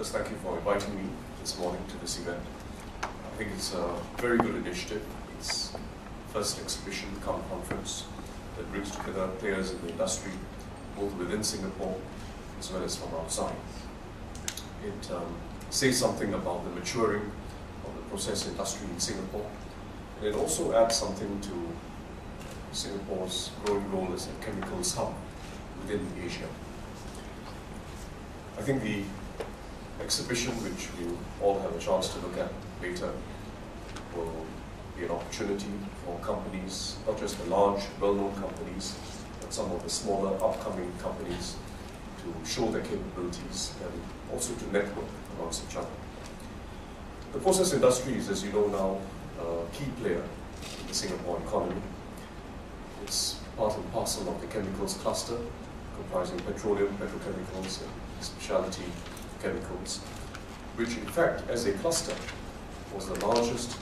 First, thank you for inviting me this morning to this event. I think it's a very good initiative. It's the first exhibition cum conference that brings together players in the industry, both within Singapore as well as from outside. It says something about the maturing of the process industry in Singapore, and it also adds something to Singapore's growing role as a chemicals hub within Asia. I think the exhibition, which we'll all have a chance to look at later, will be an opportunity for companies, not just the large, well-known companies, but some of the smaller, upcoming companies to show their capabilities and also to network amongst each other. The process industry is, as you know now, a key player in the Singapore economy. It's part and parcel of the chemicals cluster, comprising petroleum, petrochemicals, and specialty chemicals, which in fact, as a cluster, was the largest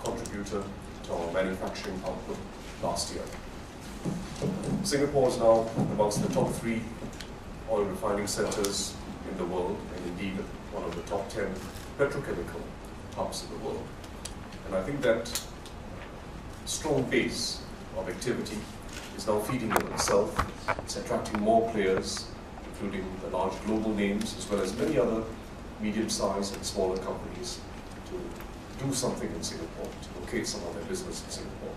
contributor to our manufacturing output last year. Singapore is now amongst the top 3 oil refining centers in the world, and indeed one of the top 10 petrochemical hubs in the world. And I think that strong base of activity is now feeding on itself. It's attracting more players, including the large global names, as well as many other medium-sized and smaller companies, to do something in Singapore, to locate some of their business in Singapore.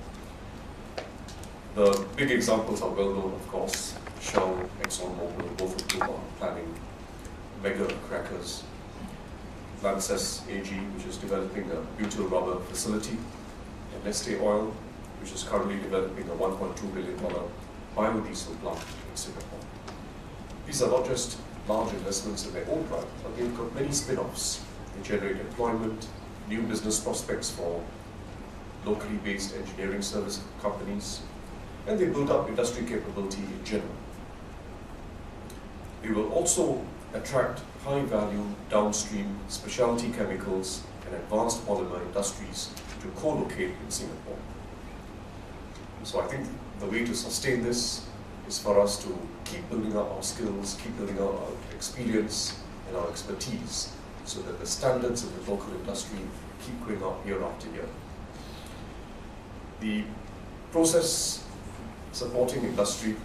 The big examples are well known, of course. Shell, ExxonMobil, both of whom are planning mega crackers. Finance AG, which is developing a butyl rubber facility, and Neste Oil, which is currently developing a $1.2 billion biodiesel plant in Singapore. These are not just large investments in their own right, but they've got many spin-offs. They generate employment, new business prospects for locally based engineering service companies, and they build up industry capability in general. They will also attract high-value downstream specialty chemicals and advanced polymer industries to co-locate in Singapore. So I think the way to sustain this is for us to keep building up our skills, keep building up our experience and our expertise, so that the standards of the local industry keep going up year after year. The process supporting industry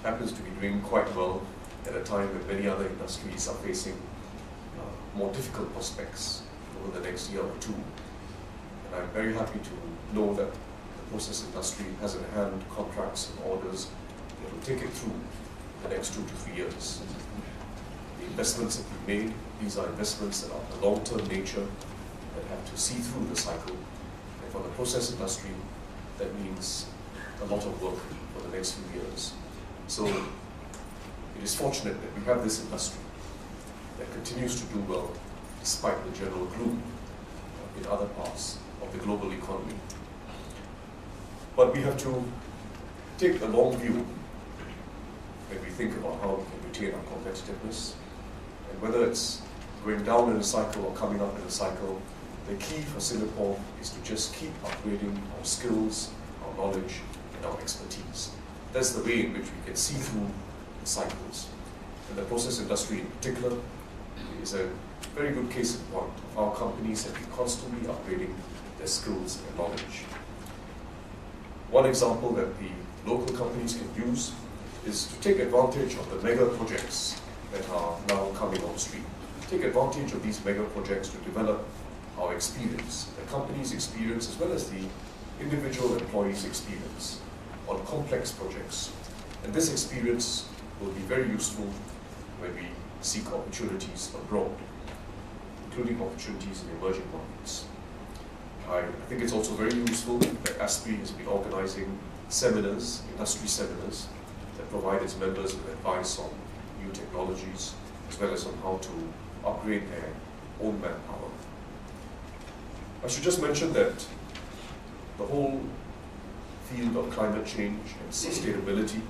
happens to be doing quite well at a time when many other industries are facing more difficult prospects over the next year or two. And I'm very happy to know that the process industry has in hand contracts and orders that will take it through the next 2 to 3 years. The investments that we've made, these are investments that are of a long-term nature, that have to see through the cycle. And for the process industry, that means a lot of work for the next few years. So it is fortunate that we have this industry that continues to do well despite the general gloom in other parts of the global economy. But we have to take a long view when we think about how we can retain our competitiveness. And whether it's going down in a cycle or coming up in a cycle, the key for Singapore is to just keep upgrading our skills, our knowledge, and our expertise. That's the way in which we can see through the cycles. And the process industry in particular is a very good case in point of how companies have been constantly upgrading their skills and knowledge. One example that the local companies can use is to take advantage of the mega projects that are now coming on stream. Take advantage of these mega projects to develop our experience, the company's experience, as well as the individual employees' experience on complex projects. And this experience will be very useful when we seek opportunities abroad, including opportunities in emerging markets. I think it's also very useful that ASPRI has been organizing seminars, industry seminars, that provide its members with advice on new technologies, as well as on how to upgrade their own manpower. I should just mention that the whole field of climate change and sustainability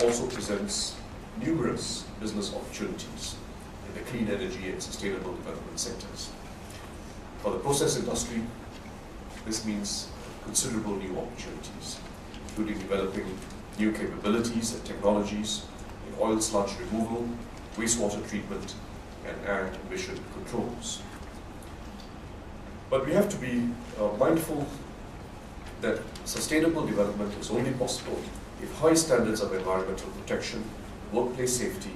also presents numerous business opportunities in the clean energy and sustainable development sectors. For the process industry, this means considerable new opportunities, including developing new capabilities and technologies in oil sludge removal, wastewater treatment, and add emission controls. But we have to be mindful that sustainable development is only possible if high standards of environmental protection, workplace safety,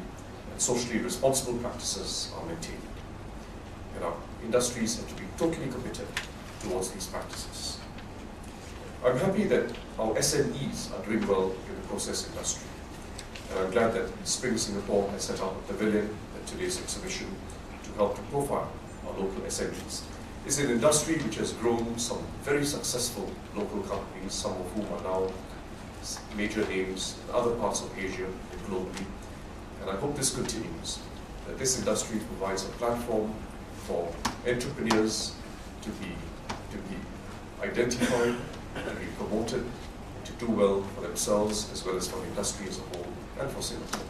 and socially responsible practices are maintained. And our industries have to be totally committed towards these practices. I'm happy that our SMEs are doing well in the process industry. And I'm glad that Spring Singapore has set up a pavilion at today's exhibition to help to profile our local SMEs. It's an industry which has grown some very successful local companies, some of whom are now major names in other parts of Asia and globally. And I hope this continues, that this industry provides a platform for entrepreneurs to be identified, to be promoted, and to do well for themselves as well as for the industry as a whole and for Singapore.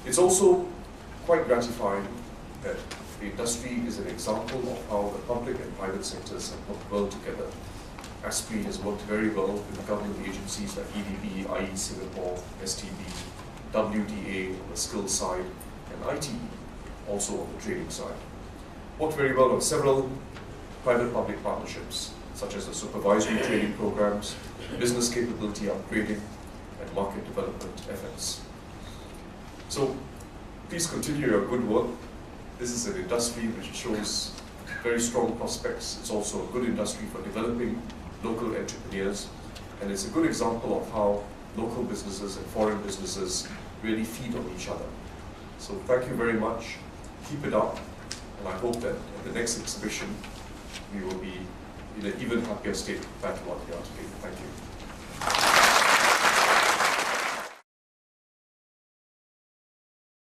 It's also quite gratifying that the industry is an example of how the public and private sectors have worked well together. ASPRI has worked very well with government agencies like EDB, IE Singapore, STB, WDA on the skills side, and ITE also on the training side. Worked very well on several private-public partnerships, such as the supervisory training programs, business capability upgrading, and market development efforts. So please continue your good work. This is an industry which shows very strong prospects. It's also a good industry for developing local entrepreneurs, and it's a good example of how local businesses and foreign businesses really feed on each other. So thank you very much. Keep it up, and I hope that at the next exhibition we will be in an even happier state compared to what we are today.